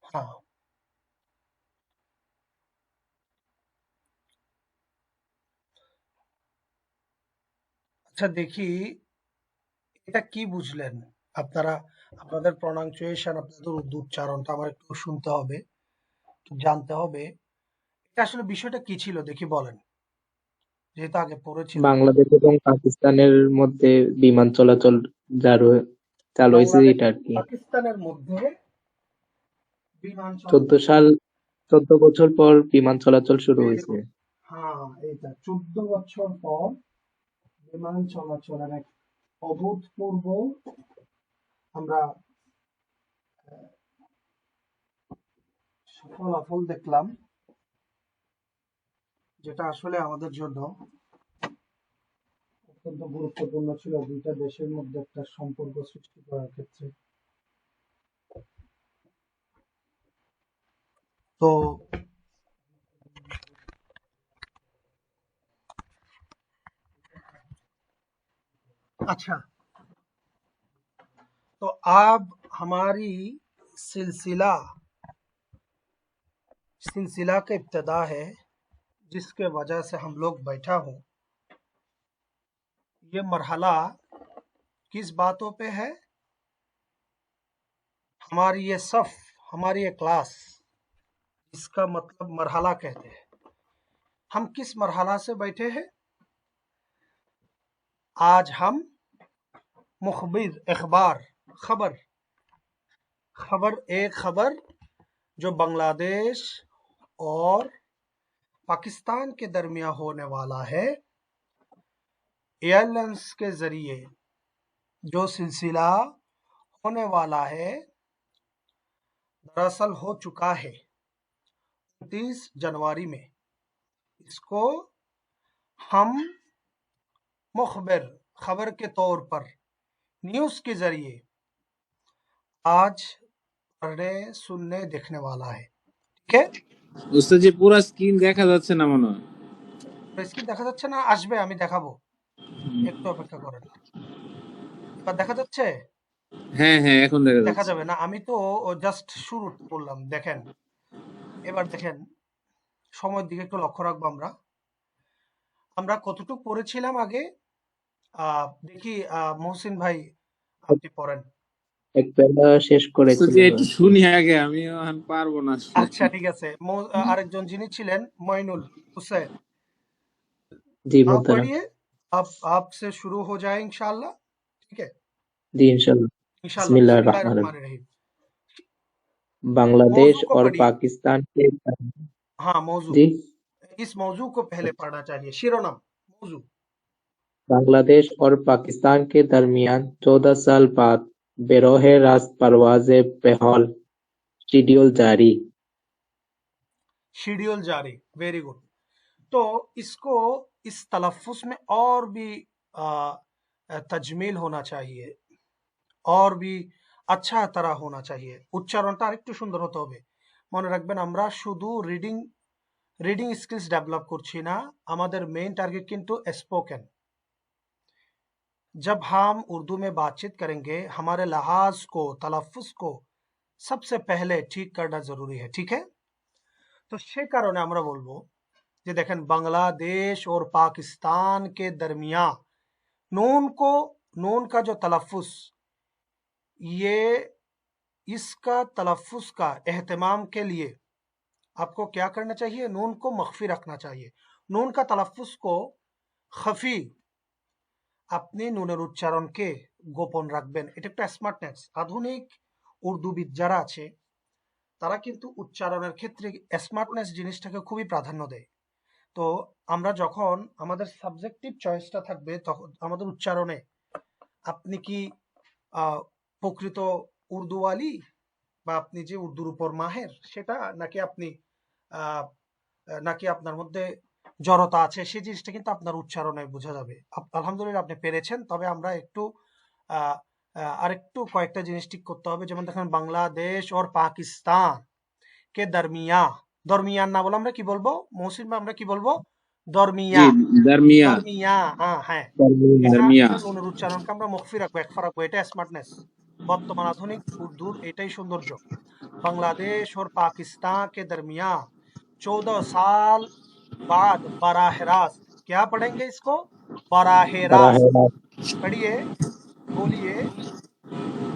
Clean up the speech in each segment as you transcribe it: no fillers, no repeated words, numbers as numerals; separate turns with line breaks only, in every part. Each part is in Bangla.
हाँ আচ্ছা দেখি এটা কি বুঝলেন আপনারা আপনাদের প্রনাউন্সিয়েশন আপনাদের উচ্চারণটা আমার একটু শুনতে হবে একটু জানতে হবে এটা আসলে বিষয়টা কি ছিল দেখি বলেন যেহেতু আগে পড়েছিলেন
বাংলাদেশ এবং পাকিস্তানের মধ্যে বিমান চলাচল চালু চালু হয়েছে
বাংলাদেশ
এটা আর
এবং
কি।
পাকিস্তানের মধ্যে বিমান
14 সাল, 14 বছর পর বিমান চলাচল শুরু
ভেরি
হয়েছে।
গুড হ্যাঁ এইটা 14 বছর পর বিমান চলাচলের এক অভূতপূর্ব আমরা ফলাফল দেখলাম যেটা আসলে আমাদের জন্য অত্যন্ত গুরুত্বপূর্ণ ছিল দুইটা দেশের মধ্যে একটা সম্পর্ক সৃষ্টি করার ক্ষেত্রে তো अच्छा तो अब हमारी सिलसिला सिलसिला का इब्तदा है जिसके वजह से हम लोग बैठा हूँ ये मरहला किस बातों पे है हमारी ये सफ हमारी ये क्लास इसका मतलब मरहला कहते हैं हम किस मरहला से बैठे हैं आज हम मुखबिर अखबार खबर खबर एक खबर जो बांग्लादेश और पाकिस्तान के दरमियान होने वाला है एयरलाइंस के जरिए जो सिलसिला होने वाला है दरअसल हो चुका है 29 जनवरी में इसको हम मुखबिर खबर के तौर पर न्यूज़ के जरिए आज पढ़ने सुनने देखने वाला है ठीक है
ওস্তাদ জি পুরো স্ক্রিন দেখা যাচ্ছে না মনে হয়।
স্ক্রিন দেখা যাচ্ছে না আসবে আমি দেখাবো একটু অপেক্ষা করেন এবার দেখা যাচ্ছে
হ্যাঁ হ্যাঁ এখন দেখা
দেখা
যাচ্ছে।
যাবে না আমি তো জাস্ট শুরু করলাম দেখেন এবার দেখেন সময়ের দিকে একটু লক্ষ্য রাখবো আমরা আমরা কতটুকু পড়েছিলাম আগে দেখি মহসিন ভাই আপনি পড়েন
এক বেলা শেষ
ওস্তাদ জি
করেছিলেন
একটু
আর কি।
শুনি আগে, আমি এখন পারবো না আসলে।
আচ্ছা ঠিক আছে আরেকজন যিনি ছিলেন মইনুল হুসैन
জি
आप
মোহতারাম।
पढ़िए आप आपसे शुरू हो जाए इंशाल्लाह ठीक है
जी इंशाल्लाह।
इंशाल्लाह
बिस्मिल्लाह
बिस्मिल्लाह
रहमान
रहमान
रहीम।
रहीम
बांग्लादेश
मौजू को
और
पढ़िए
पाकिस्तान के
हाँ मौजू
जी
इस मौजू को पहले पढ़ना चाहिए शिरोनाम मौजू
बांग्लादेश और पाकिस्तान के दरमियान 14 साल बाद बरोह रास्त परवाज़ें बहाल, शेड्यूल जारी।
शेड्यूल जारी वेरी गुड तो इसको इस तलफ़ुज़ में और भी तजमील होना चाहिए और भी আচ্ছা তারা হোনা চাহিয়ে উচ্চারণটা আরেকটু সুন্দর হতে হবে মনে রাখবেন আমরা শুধু রিডিং रीडिंग स्किल्स डेवलप করছি না আমাদের मेन टारगेट किंतु स्पोकन जब हम उर्दू में बातचीत करेंगे हमारे लहाज को तलफ़ुज़ को सबसे पहले ठीक करना जरूरी है ठीक है তো সে কারণে আমরা বলবো যে দেখেন बांग्लादेश और पाकिस्तान के दरमियान नून का जो तलफ़ुज़ ये इसका तलफ़ुज़ का एहतमाम के लिए आपको क्या करना चाहिए नून को मख्फी रखना चाहिए नून का तलफ़ुज़ को खफी আপনি নুনের উচ্চারণকে গোপন রাখবেন এটা একটা স্মার্টনেস আধুনিক উর্দুবিদ যারা আছে তারা কিন্তু উচ্চারণের ক্ষেত্রে স্মার্টনেস জিনিসটাকে খুবই প্রাধান্য দেয় তো আমরা যখন আমাদের সাবজেক্টিভ চয়েসটা থাকবে তখন আমাদের উচ্চারণে আপনি কি প্রকৃত উর্দুওয়ালি বা আপনি যে উর্দুর উপর মাহের সেটা নাকি আপনি আহ, নাকি আপনার মধ্যে জড়তা আছে সেই জিনিসটা কিন্তু আপনার উচ্চারণে বোঝা যাবে আলহামদুলিল্লাহ আপনি পেরেছেন তবে আমরা একটু আহ, আরেকটু কয়েকটা জিনিস ঠিক করতে হবে যেমন দেখেন বাংলাদেশ আর পাকিস্তান কে দরমিয়া দরমিয়ান না বলে আমরা কি বলবো মহসিন ভাই আমরা কি বলবো
জি
দরমিয়া
দারমিয়া।
দরমিয়া হ্যাঁ হ্যাঁ
दरमियान।
এখানে
দারমিয়া।
নুনের উচ্চারণকে আমরা মুখফি রাখবো একফা রাখবো এটা স্মার্টনেস বর্তমান আধুনিক उर्दूर এটাই সৌন্দর্য। बांग्लादेश और पाकिस्तान के दरमियान 14 साल बाद बराह रास्त, क्या पढ़ेंगे इसको? बराह
बराह
रास्त।
रास्त।
पढ़िए, बोलिए,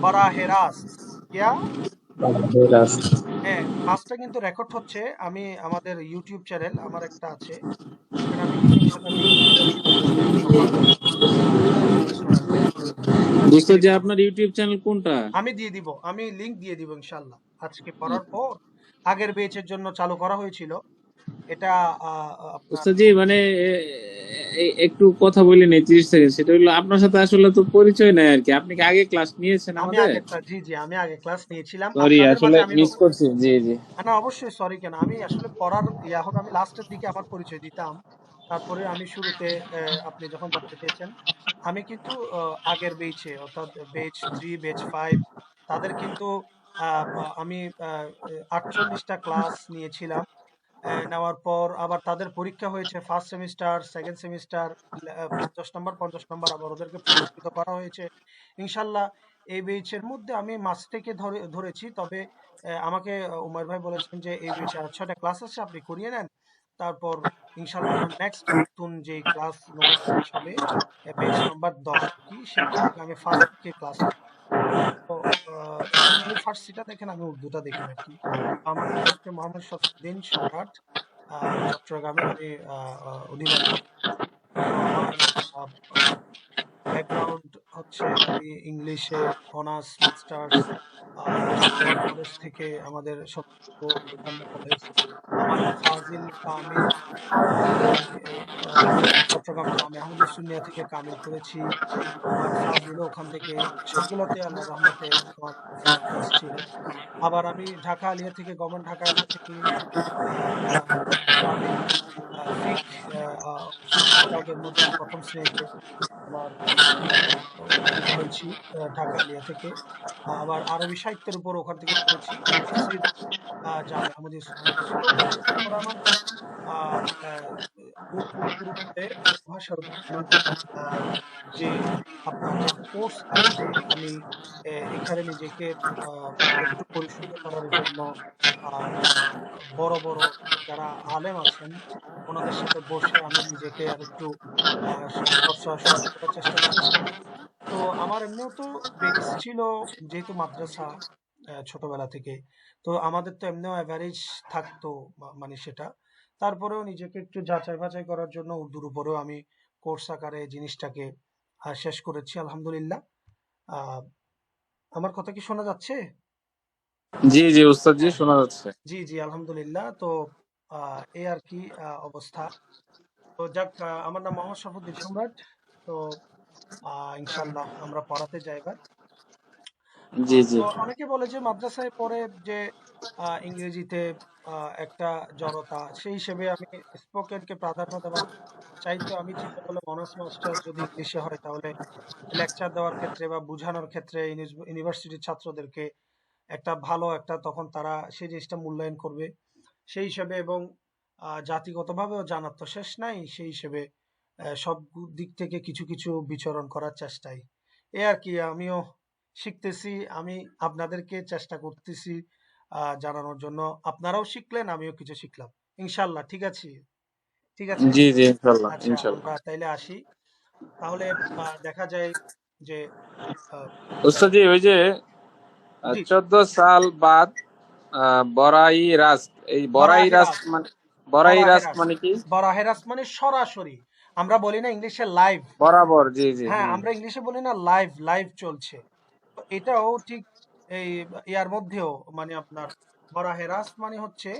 बराह रास्त। क्या?
बराह रास्त।
হ্যাঁ, ক্লাসটা কিন্তু রেকর্ড হচ্ছে। আমি আমাদের ইউটিউব চ্যানেল আমার একটা আছে, ওখানে আমি ইনশাল্লাহ লিঙ্ক দিয়ে দিব, সবার জন্য ক্লাস শোনার জন্য।
উস্তাদ জি, আপনার ইউটিউব চ্যানেল কোনটা?
আমি দিয়ে দিব, আমি লিঙ্ক দিয়ে দিব ইনশাল্লাহ। আজকে পড়ার পর আগের বেচের জন্য চালু করা হয়েছিল এটা। আপনার
উস্তাদ জি, মানে একটু কথা বলি নেই 30 সেকেন্ড। সেটা হলো, আপনার সাথে আসলে তো পরিচয় নাই আর কি। আপনি কি আগে ক্লাস নিয়েছেন
আমি
আমাদের?
আগে জি জি আমি আগে ক্লাস নিয়েছিলাম
সরি,
আপনাদের
আসলে
মাঝে। আমি
মিস
নতুন।
করছি। জি জি।
না অবশ্যই সরি কেন, আমি আসলে পড়ার হবে, আমি লাস্টের দিকে আমার পরিচয় দিতাম। তারপরে আমি শুরুতে আপনি যখন জানতে চেয়েছেন, আমি কিন্তু আগের বেচে অর্থাৎ বেচ 3 বেচ 5 তাদের কিন্তু আমি 48টা ক্লাস নিয়েছিলাম। নেওয়ার পর আবার তাদের পরীক্ষা হয়েছে, ফার্স্ট সেমিস্টার, সেকেন্ড সেমিস্টার, 50 নম্বর 50 নম্বর, আবার ওদেরকে পুরস্কৃত করা হয়েছে ইনশাল্লাহ। এই বেচের মধ্যে আমি মাস থেকে ধরেছি, তবে আমাকে উমার ভাই বলেছেন যে এই বেচে আর 6টা ক্লাস আছে, আপনি করিয়ে নেন। তারপর ইনশাল্লাহ আমার নেক্সট নতুন যে ক্লাস নতুন ব্যাচ হবে, বেচ নাম্বার 10 আর কি, সেখান থেকে আমি ফার্স্ট থেকে ক্লাস নেব। তো আপনি ফার্সিটা দেখেন, আমি উর্দুটা দেখি আর কি। আমার নাম হচ্ছে মোহাম্মদ শফিউদ্দিন সম্রাট। চট্টগ্রামের আমি অধিবাসী। তো আমার ব্যাকগ্রাউন্ড হচ্ছে, আমি ইংলিশে অনার্স মাস্টার্স চট্টগ্রাম কলেজ থেকে, আমাদের সত্য কলেজ। আমার ফাজিল কামিল আমি চট্টগ্রাম জামে আহমদিয়া সুন্নিয়া থেকে কামিল করেছি। আমার ফাজিলও ওখান থেকে। সবগুলোতে আল্লাহর রহমতে আমার ফার্স্ট ক্লাস ছিল। আবার আমি ঢাকা আলিয়া থেকে, গভর্নমেন্ট ঢাকা আলিয়া থেকে ইসলামিক ফিক ফিক বিভাগের মধ্যে প্রথম শ্রেণীতে আমার উত্তীর্ণ হয়েছি ঢাকা আলিয়া থেকে। আবার আরবি সাহিত্যের উপর ওখান থেকে পড়েছি তাফসির জামে আহমদিয়া সুন্নিয়া থেকে। তো এগুলোর উপর আমার আহ, আহ, উর্দুর উপরে ভাষার উপর আমার আহ, যে আপনার যে কোর্স আছে, আমি এখানে নিজেকে আহ, একটু পরিশুদ্ধ করার জন্য আহ, বড় বড় যারা আলেম আছেন ওনাদের সাথে বসে আমি নিজেকে আর একটু চর্চা শুরু করার চেষ্টা করেছি। তো আমার এমনিও তো বেস ছিল, যেহেতু মাদ্রাসা ছোটবেলা থেকে, তো আমাদের তো এমনিও অ্যাভারেজ থাকতো, মানে সেটা। তারপরেও নিজেকে একটু যাচাই বাছাই করার জন্য উর্দুর উপরেও আমি কোর্স আকারে জিনিসটাকে শেষ করেছি আলহামদুলিল্লাহ। আহ, আমার কথা কি শোনা যাচ্ছে?
জি জি উস্তাদ জি,
হ্যাঁ
শোনা যাচ্ছে।
জি জি আলহামদুলিল্লাহ। তো এই আর কি অবস্থা। তো যাক, আমার নাম মোহাম্মদ শরফুদ্দিন সম্রাট। তো ইনশাল্লাহ আমরা পড়াতে যাই এবার।
জি জি।
তো অনেকে বলে যে মাদ্রাসায় পড়ে যে ইংরেজিতে একটা জড়তা, সেই হিসেবে আমি স্পোকেনকে প্রাধান্য দেওয়ার চাইতো। আমি চিন্তা করলাম অনার্স মাস্টার যদি ইংলিশে হয়, তাহলে লেকচার দেওয়ার ক্ষেত্রে বা বোঝানোর ক্ষেত্রে ইউনিভার্সিটির ছাত্রদেরকে একটা ভালো একটা, তখন তারা সেই জিনিসটা মূল্যায়ন করবে সেই হিসেবে, এবং জাতিগতভাবেও জানার তো শেষ নাই, সেই হিসেবে সব দিক থেকে কিছু কিছু বিচরণ করার চেষ্টাই। এ আর কি, আমিও শিখতেছি। আমি আপনাদেরকে চেষ্টা করতেছি জানানোর জন্য। আপনারাও শিখলেন, আমিও কিছু শিখলাম ইনশাল্লাহ। ঠিক আছে, ঠিক আছে।
জি জি, ইনশাল্লাহ
আচ্ছা,
ইনশাল্লাহ।
আমরা তাইলে আসি। তাহলে দেখা যায় যে আহ,
উস্তাদ জি, ওই যে
জি
14 সাল বাদ বড়াই রাস্ত, এই বড়াই
বরাহে
রাস্ত
রাস্ত।
মানে, বড়াই
বরাহে
রাস্ত
রাস্ত,
মানে কি?
বরাহে রাস্ত মানে সরাসরি। আমরা বলি না ইংলিশে লাইভ?
বরাবর, জি জি।
হ্যাঁ,
হ্যাঁ,
আমরা ইংলিশে বলি না লাইভ, লাইভ চলছে। তো এটাও ঠিক এই ইয়ার মধ্যেও, মানে আপনার বরাহে রাস্ত মানে হচ্ছে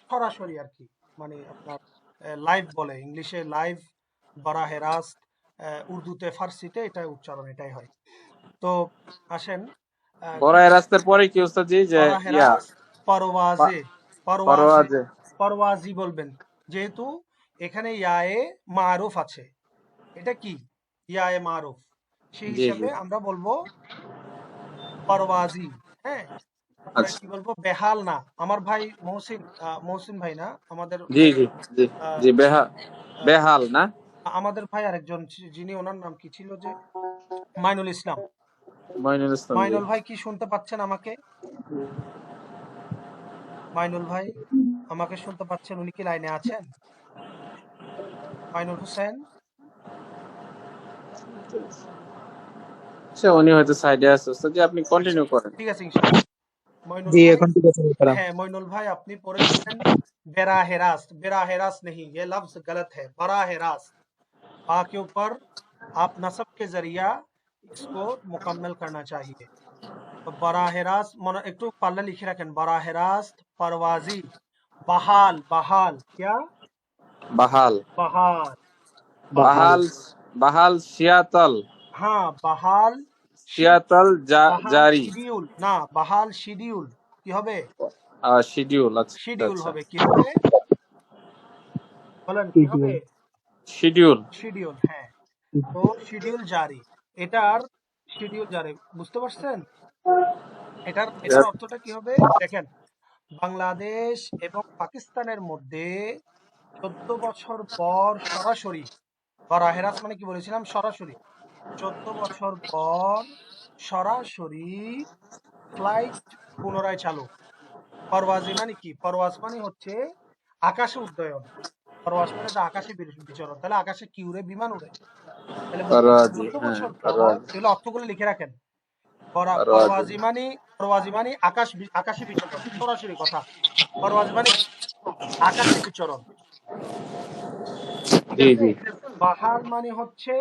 সরাসরি আর কি। মানে আপনার লাইভ বলে ইংলিশে লাইভ, বরাহে রাস্ত। উর্দুতে ফার্সিতে এটা উচ্চারণ এটাই হয়। তো আসেন কি
বড়াই রাস্তার পরে কি উস্তাদ জি, যে
বরাহে
ইয়া
রাস্ত, পরওয়াজে, পরওয়াজে,
পরওয়াজে?
পরওয়াজি বলবেন, যেহেতু এখানে ইয়ায়ে মারুফ আছে। এটা কি? ইয়ায়ে মারুফ, সেই
জি জি।
হিসাবে আমরা বলবো পরওয়াজি। হ্যাঁ, আমরা
আচ্ছা।
কি বলবো? বেহাল না। আমার ভাই মহসিন, মহসিন ভাই না, আমাদের
জি জি জি
আহ,
জি,
আহ,
বেহাল না?
আমাদের ভাই আরেকজন যিনি, ওনার নাম কি ছিল যে মাইনুল ইসলাম।
মইনুল ইসলাম। জি
মাইনুল ভাই কি শুনতে পাচ্ছেন আমাকে? মাইনুল ভাই আমাকে শুনতে পাচ্ছেন? উনি কি লাইনে আছেন? মাইনুল হোসেন?
আচ্ছা, উনি হয়তো সাইডে আছে ওস্তাদ জি, আপনি
আচ্ছা,
কন্টিনিউ করেন।
ঠিক আছে ইনশাআল্লাহ। মইনুল
जी
ভাই,
এখন ঠিক আছে मुहतरम।
হ্যাঁ মইনুল ভাই আপনি পড়েছেন बेराह रास्त। बेराह रास्त नहीं, ये लफ्ज गलत है, बराह रास्त। बा के ऊपर आप नस्ब के जरिया इसको मुकम्मल करना चाहिए। तो बराह रास्त एक तो पाल्ला लिखे रखें, बराह रास्त परवाजी। बहाल, बहाल क्या?
বাহাল,
बहाल,
बहाल।
বাহাল, বাহাল সিয়াতল,
हाँ बहाल।
সিয়াতল
বাহাল
জারি,
শিডিউল না, বাহাল শিডিউল কি হবে?
শিডিউল। আচ্ছা
শিডিউল
আচ্ছা,
হবে, কি হবে বলেন, কি হবে?
टीटीओ।
শিডিউল।
শিডিউল, হ্যাঁ। তো শিডিউল জারি, এটার শিডিউল জারি, বুঝতে পারছেন? এটার এটার অর্থটা কি হবে দেখেন। বাংলাদেশ এবং পাকিস্তানের মধ্যে 14 বছর পর সরাসরি, বরাহেরাস মানে কি বলেছিলাম, সরাসরি। 14 বছর পর সরাসরি ফ্লাইট পুনরায় চালু। পরওয়াজি মানে কি? পরওয়াজ মানে হচ্ছে আকাশে উড্ডয়ন। পরওয়াজ মানে তো আকাশে বিচরণ, তাহলে আকাশে কি উড়ে? বিমান উড়ে। তাহলে বুঝতে পারছেন
পারওয়াজি,
14
হ্যাঁ
বছর পর,
পারওয়াজি,
এগুলো অর্থগুলো লিখে রাখেন।
পারওয়াজি।
পরওয়াজি মানে, পরওয়াজি মানে আকাশে বিচরণ, সরাসরি কথা। পরওয়াজি মানে আকাশে বিচরণ, ঠিক
জি
আছে।
জি।
বাহাল মানে হচ্ছে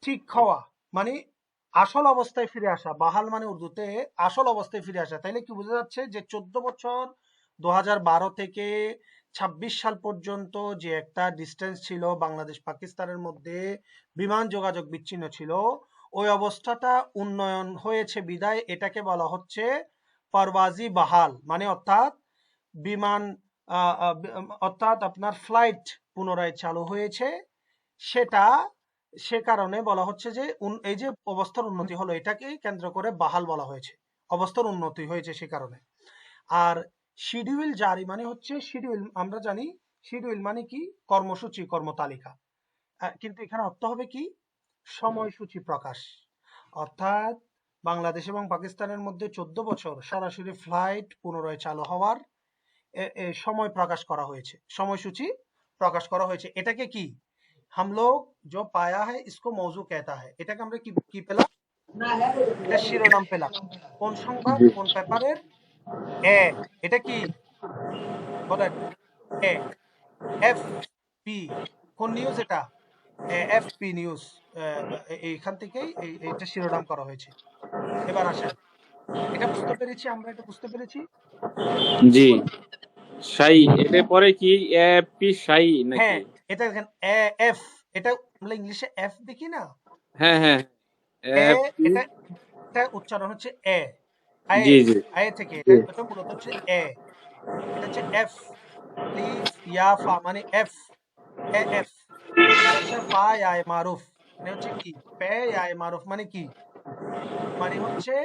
ঠিক হওয়া, মানে আসল অবস্থায় ফিরে আসা। বাহাল মানে উর্দুতে আসল অবস্থায় ফিরে আসা। তাইলে কি বোঝা যাচ্ছে যে 14 বছর 2012 থেকে 26 সাল পর্যন্ত যে একটা ডিস্টেন্স ছিল বাংলাদেশ পাকিস্তানের মধ্যে, বিমান যোগাযোগ বিচ্ছিন্ন ছিল, ওই অবস্থাটা উন্নয়ন হয়েছে বিদায় এটাকে বলা হচ্ছে পরওয়াজি বাহাল, মানে অর্থাৎ বিমান অর্থাৎ আপনার ফ্লাইট পুনরায় চালু হয়েছে। সেটা সে কারণে বলা হচ্ছে যে এই যে অবস্থার উন্নতি হলো, এটাকে কেন্দ্র করে বাহাল বলা হয়েছে। অবস্থার উন্নতি হয়েছে সে কারণে। আর শিডিউল জারি মানে হচ্ছে, শিডিউল আমরা জানি, শিডিউল মানে কি? কর্মসূচি, কর্মতালিকা। কিন্তু এখানে অর্থ হবে কি? সময়সূচি প্রকাশ। অর্থাৎ বাংলাদেশ এবং পাকিস্তানের মধ্যে 14 বছর সরাসরি ফ্লাইট পুনরায় চালু হওয়ার সময় প্রকাশ করা হয়েছে, সময়সূচি প্রকাশ করা হয়েছে। এটাকে কি हम लोग जो पाया है इसको मौजू कहता है। এটাকে আমরা কি পেলাম? এটা শিরোনাম পেলাম। কোন সংবাদ,
জি।
কোন পেপারের? এ। এটা কি বলেন? এ। F P. কোন নিউজ এটা? F P news. এইখান থেকেই এইটা শিরোনাম করা হয়েছে। এবার আসেন, এটা বুঝতে পেরেছি, আমরা এটা বুঝতে পেরেছি।
জি। শাই, এটা পরে কি এপি শাই
হ্যাঁ,
নাকি?
এটা দেখেন এফ, এটা আমরা ইংলিশে এফ দেখি না,
হ্যাঁ হ্যাঁ,
এ,
এপি।
এটা এটা উচ্চারণ হচ্ছে এ, আয়ে,
জি জি
আয়ে থেকে,
জি।
এটা এটা মূলত হচ্ছে এ। এটা হচ্ছে এফ, আলিফ ইয়া ফা মানে এফ, এ এফ। আর হচ্ছে ফা ইয়ায়ে মারুফ, মানে হচ্ছে কি? পে ইয়ায়ে মারুফ মানে কি? মানে হচ্ছে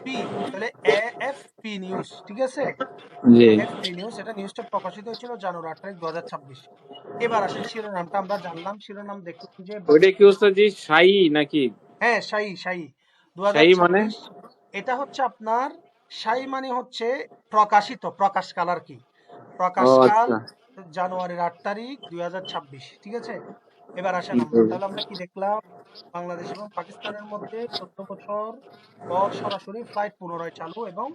পি। তাহলে এ এফ পি নিউজ, ঠিক আছে।
জি।
এ এফ পি নিউজ, এটা নিউজটা প্রকাশিত হয়েছিল জানুয়ারি 8 তারিখ 2026। এবার আসেন শিরোনামটা আমরা জানলাম, শিরোনাম দেখলাম যে
ওইটা কি ওস্তাদ জি শাই নাকি?
হ্যাঁ শাহী, শাহী
শাই মানে?
2026। এটা হচ্ছে আপনার শাহী মানে হচ্ছে প্রকাশিত, প্রকাশকাল আর কি।
ও
প্রকাশকাল
আচ্ছা।
জানুয়ারির 8 তারিখ 2026, ঠিক আছে। এবার আসেন
জি
আমরা তাহলে আমরা কি দেখলাম? বাংলাদেশ এবং পাকিস্তানের মধ্যে 14 বছর পর সরাসরি ফ্লাইট পুনরায় চালু, এবং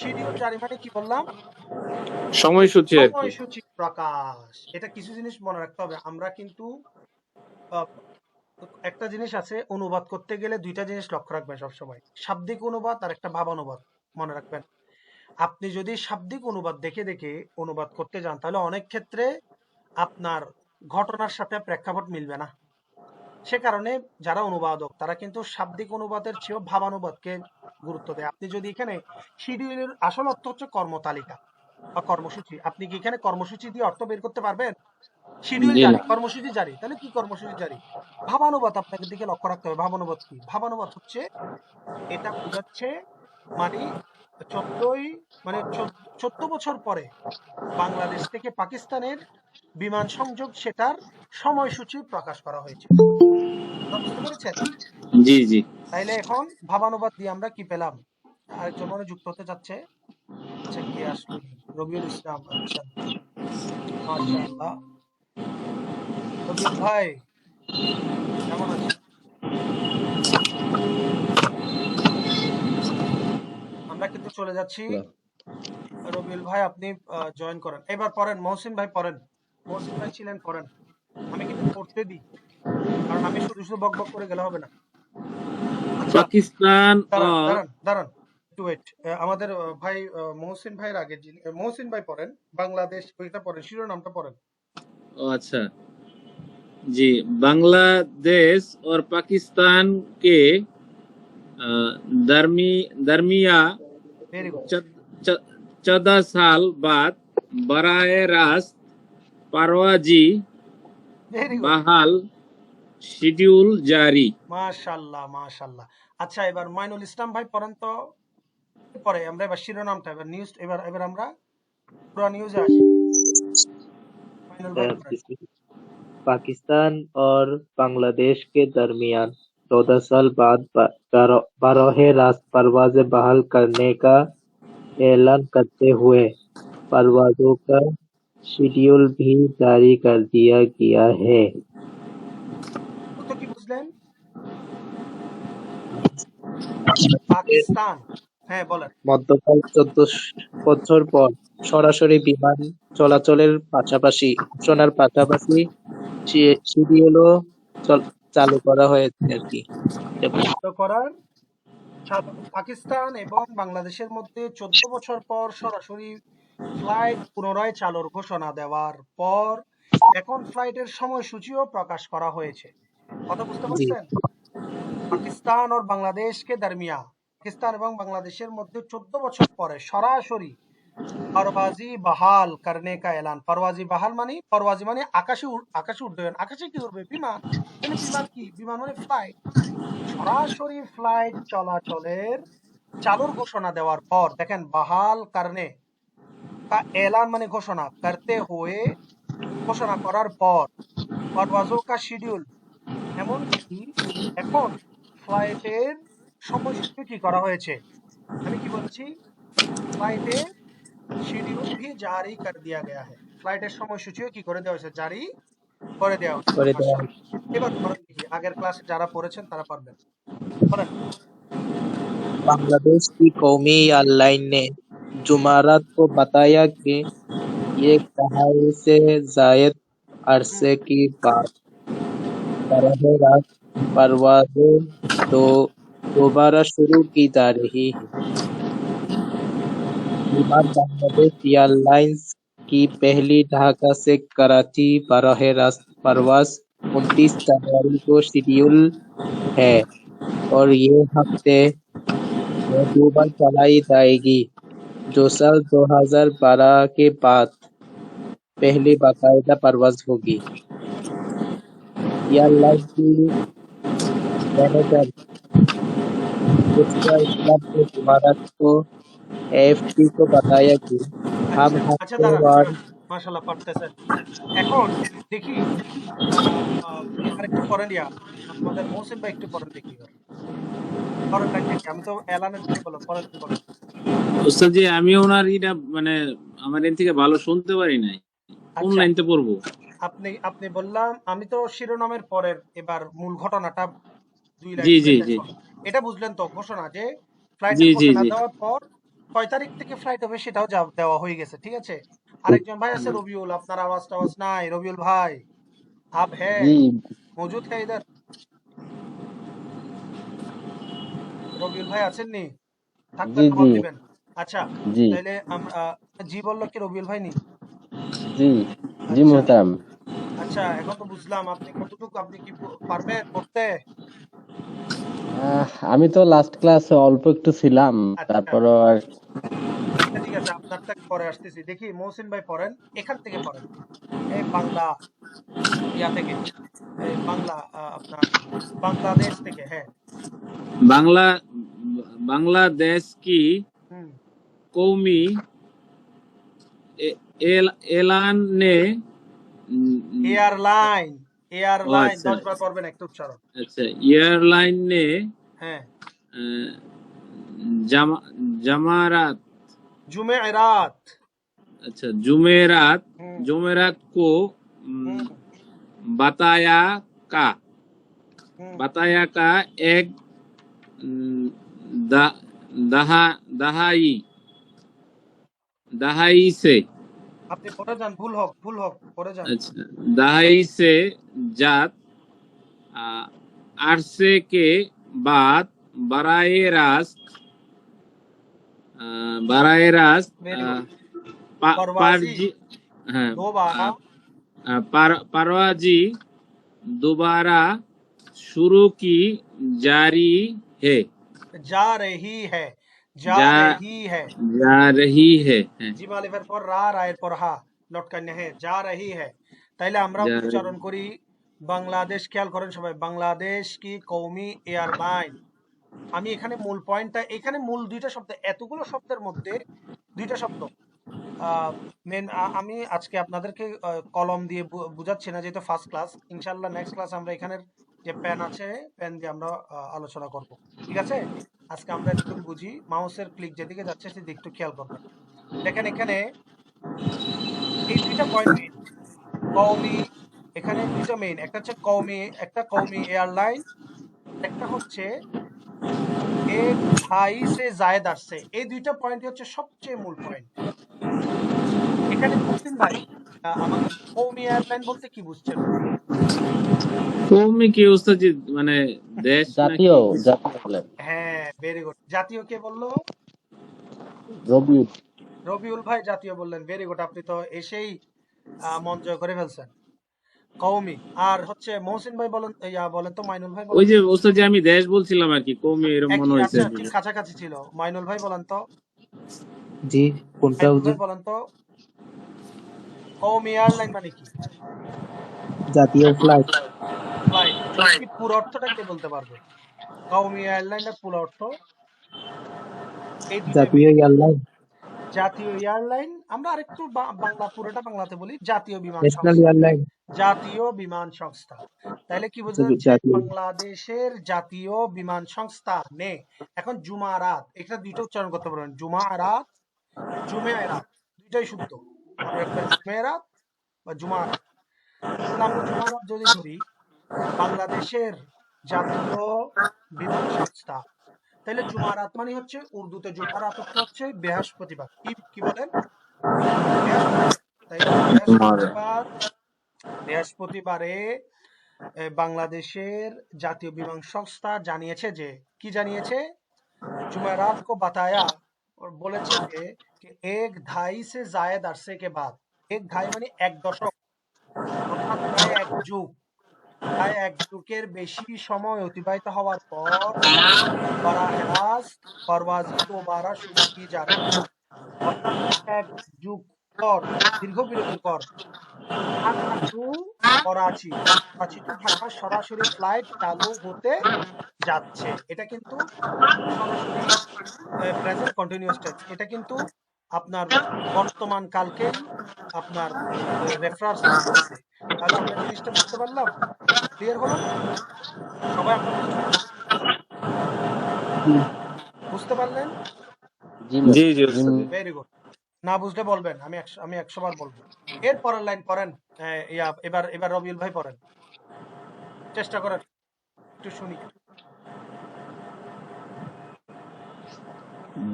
শিডিউল জারি মানে কি বললাম?
সময়সূচি আর কি।
সময়সূচি প্রকাশ। এটা কিছু জিনিস মনে রাখতে হবে। আমরা কিন্তু আহ, একটা জিনিস আছে, অনুবাদ করতে গেলে দুইটা জিনিস লক্ষ্য রাখবেন সবসময়, শাব্দিক অনুবাদ আর একটা ভাবানুবাদ। মনে রাখবেন, আপনি যদি শাব্দিক অনুবাদ দেখে দেখে অনুবাদ করতে যান, তাহলে অনেক ক্ষেত্রে আপনার ঘটনার সাথে প্রেক্ষাপট মিলবে না। সে কারণে যারা অনুবাদক তারা কিন্তু শাব্দিক অনুবাদের চেয়েও ভাবানুবাদকে গুরুত্ব দেয়। আপনি যদি এখানে শিডিউলের আসল অর্থ হচ্ছে কর্মতালিকা বা কর্মসূচি, আপনি কি এখানে কর্মসূচি দিয়ে অর্থ বের করতে পারবেন? শিডিউল
জি
জারি,
না।
কর্মসূচি জারি, তাহলে কি কর্মসূচি জারি? ভাবানুবাদ আপনাকে দিকে লক্ষ্য রাখতে হবে। ভাবানুবাদ কি? ভাবানুবাদ হচ্ছে এটা বোঝাচ্ছে, মানে 14 মানে 14 বছর পরে বাংলাদেশ থেকে পাকিস্তানের বিমান সংযোগ, সেটার সময়সূচি প্রকাশ করা হয়েছে। কথা বুঝতে পেরেছেন?
জি জি।
তাইলে এখন ভাবানুবাদ দিয়ে আমরা কি পেলাম? আরেকজন মনে যুক্ত হতে যাচ্ছে। আচ্ছা, কে আসলো? রবিউল ইসলাম। আচ্ছা, মাশাআল্লাহ। রবিউল ভাই কেমন আছেন? আমরা কিন্তু চলে যাচ্ছি। রবিউল ভাই আপনি জয়েন করেন, এবার পড়েন। মহসিন ভাই পড়েন। মহসিন ভাই ছিলেন, পড়েন। আমি কিন্তু পড়তে দিই, কারণ আমি শুধু শুধু বক বক করে গেলে হবে না। আচ্ছা,
পাকিস্তান
দাঁড়ান
और
দাঁড়ান দাঁড়ান, একটু ওয়েট। আমাদের ভাই মহসিন ভাইয়ের আগে মহসিন ভাই পড়েন। বাংলাদেশ ওইটা পড়েন, শিরোনামটা পড়েন।
अच्छा जी, बांग्लादेश और पाकिस्तान के दरमिया
ভেরি গুড,
14 साल बाद बराह रास्त परवाजी
ভেরি গুড।
बहाल শিডিউল জারি।
মাশাআল্লাহ মাশাআল্লাহ। আচ্ছা, এবার মাইনুল ইসলাম ভাই পড়েন তো। পরে আমরা এবার শিরোনামটা, এবার নিউজ, এবার এবার আমরা পুরো নিউজে আসি। মাইনুল ভাই পড়েন।
पाकिस्तान और बांग्लादेश के दरमियान 14 साल बाद बराह रास्त परवाजें बहाल करने का ऐलान करते हुए परवाजों का शेड्यूल भी जारी कर दिया गया है।
তো কি বুঝলেন? পাকিস্তান, হ্যাঁ বলেন।
মধ্যকাল 14 বছর পর সরাসরি বিমান চলাচলের পাশাপাশি ঘোষণার পাশাপাশি শিডিউলও চালু করা হয়েছে আর কি।
তো করার পাকিস্তান এবং বাংলাদেশের মধ্যে 14 বছর পর সরাসরি ফ্লাইট পুনরায় চালুর ঘোষণা দেওয়ার পর এখন ফ্লাইটের সময়সূচিও প্রকাশ করা হয়েছে। কথা বুঝতে
জি,
পারছেন? পাকিস্তান और बांग्लादेश के दरमियान, পাকিস্তান এবং বাংলাদেশের মধ্যে 14 বছর পরে সরাসরি परवाजी बहाल करने का ऐलान। परवाजी बहाल মানে, परवाजी মানে আকাশে আকাশে উড্ডয়ন। আকাশে কি উড়বে? বিমান। মানে বিমান কি? বিমান মানে ফ্লাইট। সরাসরি ফ্লাইট চলাচলের চালুর ঘোষণা দেওয়ার পর দেখেন, বাহাল কারণে কা এলান মানে ঘোষণা, করতে হয়ে ঘোষণা করার পর, পরওয়াজো কা শিডিউল এমনকি এখন ফ্লাইটের সময়সূচি কি করা হয়েছে। আমি কি বলছি? ফ্লাইটের শিডিউল ভি জারি কর দিয়া গয়া হ্যায়। ফ্লাইটের সময়সূচিও কি করে দেওয়া হয়েছে? জারি করে দেওয়া হয়েছে।
করে দেওয়া
মাশাআল্লাহ। এবার পড়েন দেখি, আগের ক্লাসে যারা পড়েছেন তারা পারবেন। পড়েন।
बांग्लादेश की कौमी एयरलाइन ने जुमारात को बताया कि ये दहाई से जायद
হুম,
अरसे के बाद बराह रास्त परवाजें दोबारा शुरू की जा रही हैं। विमान बांग्लादेश एयरलाइंस की पहली ढाका से कराची बराह रास्त परवाज 29 जनवरी को शेड्यूल है और ये हफ्ते में 2 बार चलाई जाएगी, जो साल 2012 के बाद पहली बाकायदा परवाज होगी। एयरलाइन की मैनेजर बुशरा इस्लाम ने जुमारात को एएफपी को बताया कि हम
আচ্ছা আচ্ছা, দাঁড়ান
हफ्तेवार
দাঁড়ান। মাশাআল্লাহ পারতেছেন। এখন দেখি, আহ, আহ, আরেকটু পড়েন আমাদের মহসিন ভাই একটু পড়েন দেখি এবার। পরের লাইন থেকে, আমি তো এলানের দিকে বললাম, পরের দিকে বলেন।
ওস্তাদ জি, আমি ওনার ইটা মানে আমার এর থেকে ভালো শুনতে পারি নাই, কোন
আচ্ছা,
লাইনতে পড়বো?
আপনি আপনি বললাম, আমি তো শিরোনামের পরের এবার মূল ঘটনাটা 2 লাইন
জি জি
পড়ে
জি
শেষ করলাম। এটা বুঝলেন তো? ঘোষণা যে
জি
ফ্লাইটের
জি
ঘোষণা
জি
দেওয়ার পর কয় তারিখ থেকে ফ্লাইট হবে সেটাও দেওয়া হয়ে গেছে, ঠিক আছে। আরেকজন ভাই আছে রবিউল, আপনার আওয়াজ টাওয়াজ নাই। রবিউল ভাই, আপ হ্যাঁ
जी
মজুদ হ্যাঁ ইধার? রবিউল ভাই আছেন নি? থাকলে
जी
জবাব
जी
দিবেন। আচ্ছা,
जी
তাইলে আমরা জি বললো কি রবিউল ভাই নি?
जी जी
আচ্ছা
मोहतरम।
আচ্ছা, এখন তো বুঝলাম আপনি কতটুকু, আপনি কি পারবেন পড়তে?
আমি তো লাস্ট ক্লাসে অল্প একটু ছিলাম,
আচ্ছা,
তারপরও আর
আচ্ছা ঠিক আছে, আপনারটা পরে আসতেছি। দেখি মহসিন ভাই পড়েন, এখান থেকে পড়েন। এই বাংলা ইয়া থেকে, এই বাংলা আপনার বাংলাদেশ থেকে, হ্যাঁ।
বাংলা বাংলাদেশ কি
হুম।
কৌমি এলান নে
এয়ারলাইন,
ও
এয়ারলাইন
আচ্ছা
10 বার পড়বেন একটা উচ্চারণ।
আচ্ছা এয়ারলাইনে
হ্যাঁ,
জামারাত
জুমেরাত।
अच्छा जुमेरात
হুম
जुमेरात को
হুম
बताया का
হুম
बताया का एक दा, दहा दहाई दहाई से
আপনি পড়ে যান, ভুল হোক পড়ে যান।
अच्छा दहाई से जात अरसे के बाद बराए रास्त बराए रास्त
वेरी गुड। परवाजी
पारजी हाँ
दोबारा,
परवाजी दोबारा शुरू की जारी है
जा रही है, जा
जा
रही है।
जा रही है
জিম আলিফের পর রা, রায়ের পর হা, লটকান্য হে, যা রহি হে। তাইলে আমরা
जा रही
উচ্চারণ করি বাংলাদেশ। খেয়াল করেন সবাই, বাংলাদেশ কি কৌমি এয়ারলাইন। আমি এখানে মূল পয়েন্টটা, এখানে মূল দুইটা শব্দ, এতগুলো শব্দের মধ্যে দুইটা শব্দ মেন। আমি আজকে আপনাদেরকে কলম দিয়ে বুঝাচ্ছি না, যেহেতু ফার্স্ট ক্লাস। ইনশাল্লাহ নেক্সট ক্লাস আমরা এখানের যে পেন আছে, পেন দিয়ে আমরা আলোচনা করব, ঠিক আছে? আজকে আমরা এতটুকু বুঝি। মাউসের ক্লিক যেদিকে যাচ্ছে সেদিকে একটু খেয়াল করবেন। দেখেন এখানে এই দুইটা পয়েন্ট মেইন। কওমি, এখানে দুইটা মেইন, একটা হচ্ছে কওমি, একটা কওমি এয়ারলাইন, একটা হচ্ছে এক ধাই সে জায়েদ আসছে। এই দুইটা পয়েন্টই হচ্ছে সবচেয়ে মূল পয়েন্ট এখানে। মুহসিন ভাই, আমাকে কওমি এয়ারলাইন বলতে কি বুঝছেন?
কৌমি কি উস্তাদ মানে দেশ
জাতীয়
নাকি
জাতীয় বলেন।
হ্যাঁ, ভেরি গুড। জাতীয় কে বললো?
রবিউল।
রবিউল ভাই জাতীয় বললেন, ভেরি গুড। আপনি তো এসেই মন জয় করে ফেলছেন। কওমি। আর হচ্ছে মহসিন ভাই বলেন, বলেন তো, মাইনুল ভাই
ওই
বলেন
যে
তো।
ওস্তাদ আমি দেশ বলছিলাম আর কি কৌমি এরকম মনে
একই,
হয়েছে
আচ্ছা ঠিক কাছাকাছি ছিল। মাইনুল ভাই বলেন তো,
জি কোনটা
মাইনুল
হুজুর?
ভাই বলেন তো, কওমি এয়ারলাইন মানে কি?
জাতীয় ফ্লাইট।
ফ্লাইট। কি পুরো অর্থটা কে বলতে পারবে? কওমি এয়ারলাইনের পুরো অর্থ? এই দুইটাই
জাতীয়
মেইন।
এয়ারলাইন।
জাতীয় এয়ারলাইন, আমরা আরেকটু বাংলা, পুরোটা বাংলাতে বলি, জাতীয় বিমান
ন্যাশনাল
সংস্থা।
এয়ারলাইন।
জাতীয় বিমান সংস্থা। তাইলে কি বোঝা যাচ্ছে?
জাতীয়।
বাংলাদেশের জাতীয় বিমান সংস্থা নে। এখন জুমারাত, এটা দুইটা উচ্চারণ করতে পারবেন, জুমারাত, জুমেরাত, দুইটাই শুদ্ধ। মনে রাখবেন, জুমেরাত বা জুমারাত। তাহলে আমরা জুমারাত যদি ধরি, বাংলাদেশের জাতীয় বিমান সংস্থা, তাহলে জুমারাত মানে হচ্ছে, উর্দুতে জুমারাত অর্থ হচ্ছে বৃহস্পতিবার। কি কি বলেন? বৃহস্পতিবার। তাইলে বৃহস্পতিবার, বৃহস্পতিবারে বাংলাদেশের জাতীয় বিমান সংস্থা জানিয়েছে যে, কি জানিয়েছে? जुमेरात को बताया, और বলেছে যে कि एक ढाई से जायद अरसे के बाद, एक ढाई মানে এক দশক, অর্থাৎ প্রায় এক যুগ, প্রায় এক যুগের বেশি সময় অতিবাহিত হওয়ার পর বারাহ রাস্ত পারওয়াজি দোবারা শুরু কি যা রही है। অর্থাৎ এক যুগ পর, দীর্ঘ বিরতির পর, ঢাকা টু করাচি, করাচি টু ঢাকা সরাসরি ফ্লাইট চালু হতে যাচ্ছে। এটা কিন্তু সরাসরি প্রেজেন্ট কন্টিনিউয়াস টেন্স। এটা কিন্তু আপনার বর্তমান কালকেই আপনার রেফারেন্স করতেছে। তাহলে আমরা জিনিসটা বুঝতে পারলাম, ক্লিয়ার হলো? সবাই আমরা বুঝলাম, বুঝতে পারলেন?
জি
জি জি
জি
উস্তাদ
ভেরি গুড। না বুঝলে বলবেন, আমি 100 বার বলবো। এর পরের লাইন পড়েন। এবার এবার রবিউল ভাই পড়েন, চেষ্টা করেন, একটু শুনি।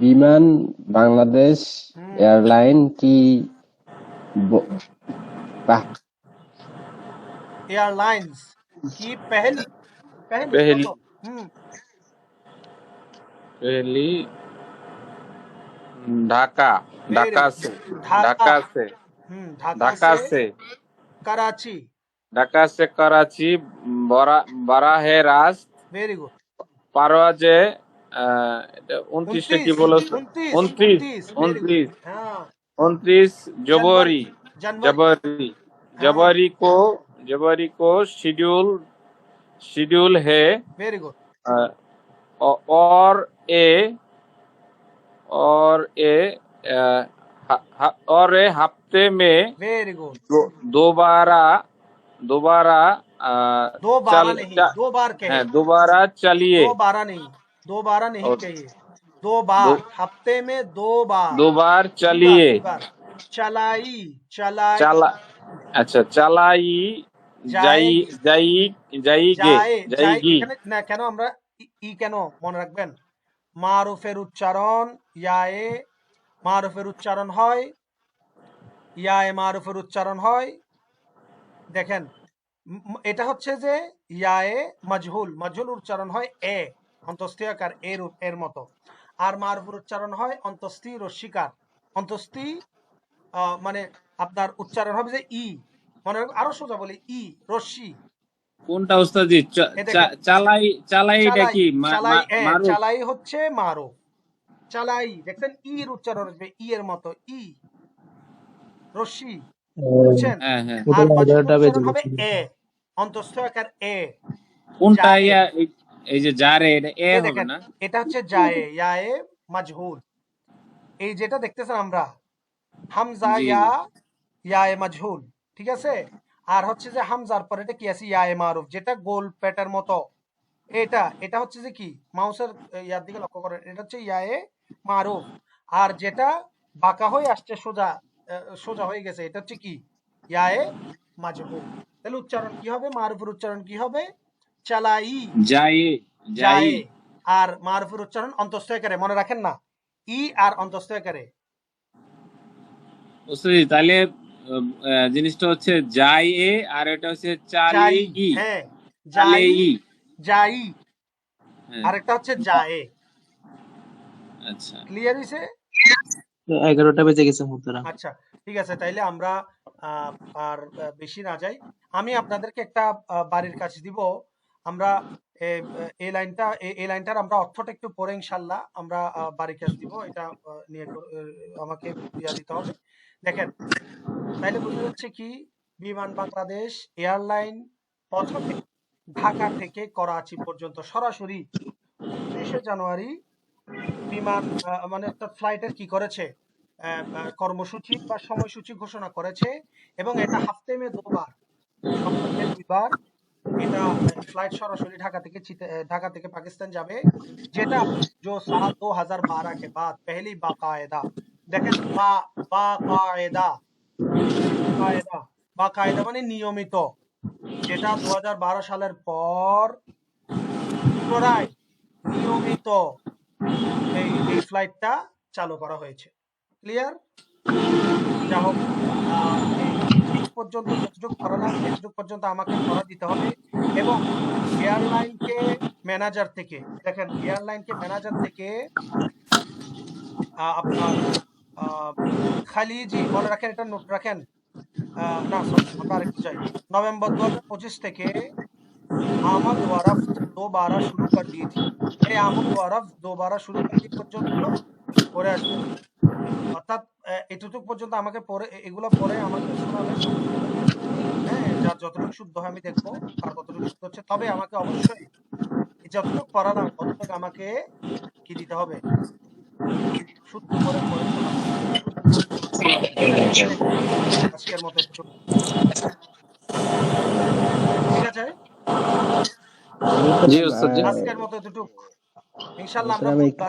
বিমান বাংলাদেশ
হুম
এয়ারলাইন কি ব- বাহ-
एयरलाइंस की पहली, पहली
पहली
प्रथम।
पहली ढाका
वेरी
ढाका
गुड।
से
ढाका,
ढाका से
ढाका
ढाका
से
से
कराची।
ढाका से कराची बराह रास्त
वेरी गुड।
পারওয়াজে 29টা কি
29,
বলো?
29,
29
29, वेरी गुड।
29
हाँ,
29
जनवरी,
जनवरी
जनवरी।
जनवरी
हाँ,
जनवरी को शेड्यूल है
वेरी गुड।
और ए और ए हफ्ते में
वेरी गुड।
दोबारा दोबारा
दोबारा नहीं, दो बार कहे,
হ্যাঁ दोबारा चलिए
दोबारा नहीं
और
कहिए, 2 बार, हफ्ते में 2 बार,
2 बार चलिए
2 बार, चलाई, चलाई,
চালা আচ্ছা চালাই যাই
जाएगी,
যাই যাইগে
যাই,
যাইগি
এখানে না কেন আমরা ই কেন মনে রাখবেন, মারুফের উচ্চারণ ইয়ায়ে মারুফের উচ্চারণ হয়, ইয়ায়ে মারুফের উচ্চারণ হয়। দেখেন এটা হচ্ছে যে ইয়ায়ে মাজহুল উচ্চারণ হয় এ, অন্তস্থি আকার এর মতো, আর মারুফের উচ্চারণ হয় অন্তস্থি রস্যিকার, অন্তস্থি মানে আপনার উচ্চারণ হবে যে ই, মনে রাখবেন, আরো সোজা বলি ই রস্যি।
কোনটা ওস্তাদজি
এ দেখেন
চালাই চালাইটা
চালাই,
কি মারুফ
চালাই হচ্ছে মারুফ, চালাই দেখছেন ইর উচ্চারণ আসবে ই এর মতো, ই রস্যি, বুঝছেন?
হ্যাঁ হ্যাঁ
আর
ওটা
মাজহুর
11টা বেজে
উচ্চারণ হবে
গেছে।
এ, অন্তস্থ আকার এ,
কোনটা
জায়ে।
এই যে যারে এটা এ
এ
হবে
দেখেন
না
এটা হচ্ছে জায়ে, ইয়ায়ে মাজহুল, এই যেটা দেখতেছেন আমরা হামজা
জি
ইয়ায়ে মাজহুল, ঠিক আছে? আর হচ্ছে যে হামজার পরে এটা কি আছে, ইয়ায়ে মারুফ, যেটা গোল পেটের মতো, এটা হচ্ছে যে কি, মাউসের ইয়ার দিকে লক্ষ্য করেন, এটা হচ্ছে ইয়ায়ে মারুফ। আর যেটা বাঁকা হয়ে আসছে সোজা হয়ে গেছে, এটা হচ্ছে কি, ইয়ায়ে মাজহুল। তাহলে উচ্চারণ কি হবে, মারুফের উচ্চারণ কি হবে, চালাই,
যাই যাই
জায়ে, আর মারুফের উচ্চারণ অন্তস্থ আকারে, মনে রাখেন না, ই আর অন্তস্থ আকারে।
ওস্তাদজি তাহলে জিনিসটা হচ্ছে যাই এ আর এটা হচ্ছে চালে
যাই,
ই
হ্যাঁ,
চালে
যাই,
ই
যাই,
হ্যাঁ
আরেকটা হচ্ছে জায়ে।
আচ্ছা
ক্লিয়ার হইছে?
11টা বেজে গেছে মুহূর্তরা।
আচ্ছা, ঠিক আছে, তাইলে আমরা আহ, আর বেশি না যাই, আমি আপনাদেরকে একটা বাড়ির কাজ দিব। আমরা এই লাইনটা এই লাইনটার আমরা অর্থটা একটু পরে ইনশাল্লাহ আমরা বাড়ির কাজ দিব, এটা নিয়ে আমাকে ইয়া দিতে হবে। দেখেন তাইলে বোঝা যাচ্ছে কি, বিমান বাংলাদেশ এয়ারলাইন প্রথমে ঢাকা থেকে করাচি পর্যন্ত সরাসরি 29শে জানুয়ারি বিমান মানে একটা ফ্লাইটের কি করেছে, কর্মসূচি বা সময়সূচি ঘোষণা করেছে, এবং এটা হাফতে মে 2 বার, সপ্তাহে 2 বার এটা ফ্লাইট সরাসরি ঢাকা থেকে পাকিস্তান যাবে, যেটা जो साल 2012 के बाद पहली बाकायदा, দেখেন বাকায়দা, বাকায়দা, বাকায়দা মানে নিয়মিত, যেটা 2012 সালের পর পুনরায় নিয়মিত এই ফ্লাইটটা চালু করা হয়েছে। ক্লিয়ার? যা হোক, এই পর্যন্ত যতটুকু করালাম এতটুকু পর্যন্ত আমাকে করা দিতে হবে। এবং এয়ারলাইনকে ম্যানেজার থেকে, দেখেন এয়ারলাইনকে ম্যানেজার থেকে আপনার খালিজি, মনে রাখেন, এটা নোট রাখেন, না সরি আমরা আরেকটু যাই, नवंबर 2025 থেকে आमद वारफ दोबारा शुरू कर दी थी, এই আমদ ওয়ারাফ দোবারা শুরু কি পর্যন্ত পরে আসবেন, অর্থাৎ এতটুকু পর্যন্ত আমাকে পরে এগুলো পরে আমাকে শোনাবেন, হ্যাঁ, যার যতটুকু শুদ্ধ হয় আমি দেখবো আর কতটুকু শুদ্ধ হচ্ছে, তবে আমাকে অবশ্যই যতটুকু পড়ালাম ততটুকু আমাকে কি দিতে হবে, শুদ্ধ করে পড়ে শোনাতে হবে। আজকের মতো এতটুকু, ঠিক আছে,
জি ওস্তাদজি
আজকের মতো এতটুকু, ইনশাল্লাহ আমরা
আমি একটু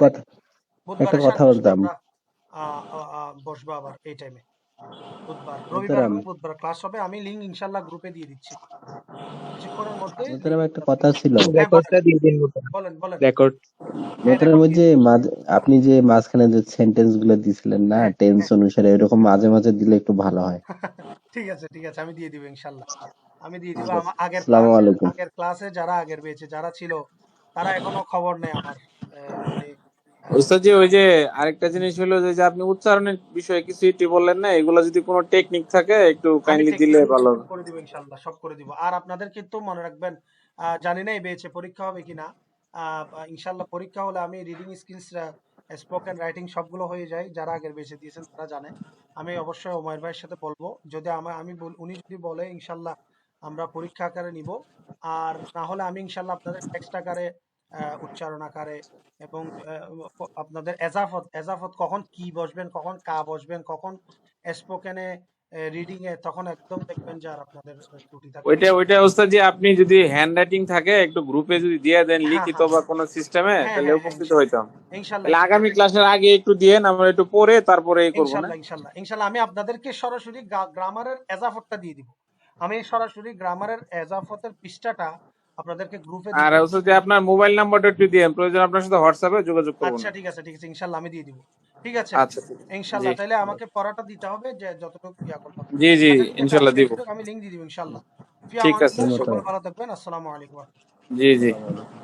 বুধবার
একটা
এসে
কথা
বসবো
বলতাম।
আমরা, বসবো আবার এই টাইমে, বুধবার, রবিবার
মোহতারাম,
এবং বুধবার ক্লাস হবে, আমি লিঙ্ক ইনশাল্লাহ গ্রুপে দিয়ে দিচ্ছি কিছুক্ষণের মধ্যে,
মোহতারাম
লিঙ্ক
একটা কথা ছিল।
হ্যাঁ বলেন
রেকর্ডটা দিয়ে দিন মুহূর্তরা।
বলেন বলেন,
রেকর্ড।
হ্যাঁ
মোহতারাম,
রেকর্ড
ওই যে আপনি যে মাঝখানে যে সেন্টেন্স গুলো দিছিলেন না,
হ্যাঁ
টেন্স
হ্যাঁ
অনুসারে এরকম মাঝে মাঝে দিলে একটু ভালো হয়।
ঠিক আছে, আমি দিয়ে দিব ইনশাল্লাহ, আমি দিয়ে দিব।
ঠিক আছে।
আমার
আসসালামু আলাইকুম।
আগের ক্লাসে যারা আগের পেয়েছে, যারা ছিল, তারা এখনো খবর নেই আমার, মানে
ওস্তাদজি ওই যে আরেকটা জিনিস হলো যে আপনি উচ্চারণের বিষয়ে কিছু একটু বললেন না, এগুলো যদি কোনো টেকনিক থাকে একটু
আমি
কাইন্ডলি দিলে
টেকনিক
ভালো হবে।
করে দিব ইনশাল্লাহ, সব করে দিব। আর আপনাদের কিন্তু মনে রাখবেন, জানি না এই বেঁচে পরীক্ষা হবে কিনা, ইনশাল্লাহ পরীক্ষা হলে আমি রিডিং স্কিলস, স্পোকেন রাইটিং সবগুলো হয়ে যায়, যারা আগের বেঁচে দিয়েছেন তারা জানে। আমি অবশ্যই ওমায়ের ভাইয়ের সাথে বলবো, যদি উনি যদি বলে ইনশাল্লাহ আমরা পরীক্ষা আকারে নিব, আর না হলে আমি ইনশাল্লাহ আপনাদের টেক্সট আকারে, উচ্চারণ আকারে, এবং আপনাদের এজাফত কখন কি বসবেন, কখন কা বসবেন, কখন স্পোকেনে রিডিং এ, তখন একদম দেখবেন যে আর আপনাদের ত্রুটি থাকবে
ওইটা
না।
ওইটা ওস্তাদ জি, আপনি যদি হ্যান্ড রাইটিং থাকে একটু গ্রুপে যদি দিয়ে দেন
হ্যাঁ
লিখিত
হ্যাঁ
বা কোনো সিস্টেমে,
হ্যাঁ
তাহলে
হ্যাঁ হ্যাঁ,
উপকৃত
ইনশাল্লাহ
হইতাম।
ইনশাল্লাহ
তাহলে আগামী ক্লাসের আগে একটু দিয়েন, আমরা একটু পড়ে তারপরে এই করবো না?
ইনশাল্লাহ ইনশাল্লাহ ইনশাল্লাহ আমি আপনাদেরকে সরাসরি গ্রামারের এজাফতটা দিয়ে দিব। আমি সরাসরি গ্রামারের এজাফতের পৃষ্ঠাটা আপনাদেরকে গ্রুপে
আর
দিয়ে দিব।
হচ্ছে যে আপনার মোবাইল নাম্বারটা একটু দিয়েন, প্রয়োজন আপনার সাথে হোয়াটসঅ্যাপে যোগাযোগ করবো
আচ্ছা
না।
ঠিক আছে ঠিক আছে, ইনশাল্লাহ আমি দিয়ে দিব। ঠিক আছে
আচ্ছা ঠিক আছে। জি
ইনশাল্লাহ, তাহলে আমাকে পড়াটা দিতে হবে যে যতটুকু ইয়া করলাম।
জি জি,
আপনাদেরকে
ইনশাল্লাহ দিব।
আমি লিঙ্ক দিয়ে দিব ইনশাল্লাহ। ফি
ঠিক আছে
আমানিল্লাহ,
ধন্যবাদ।
সকলে ভালো থাকবেন। আসসালামু আলাইকুম।
জি জি।
আসসালামু আলাইকুম।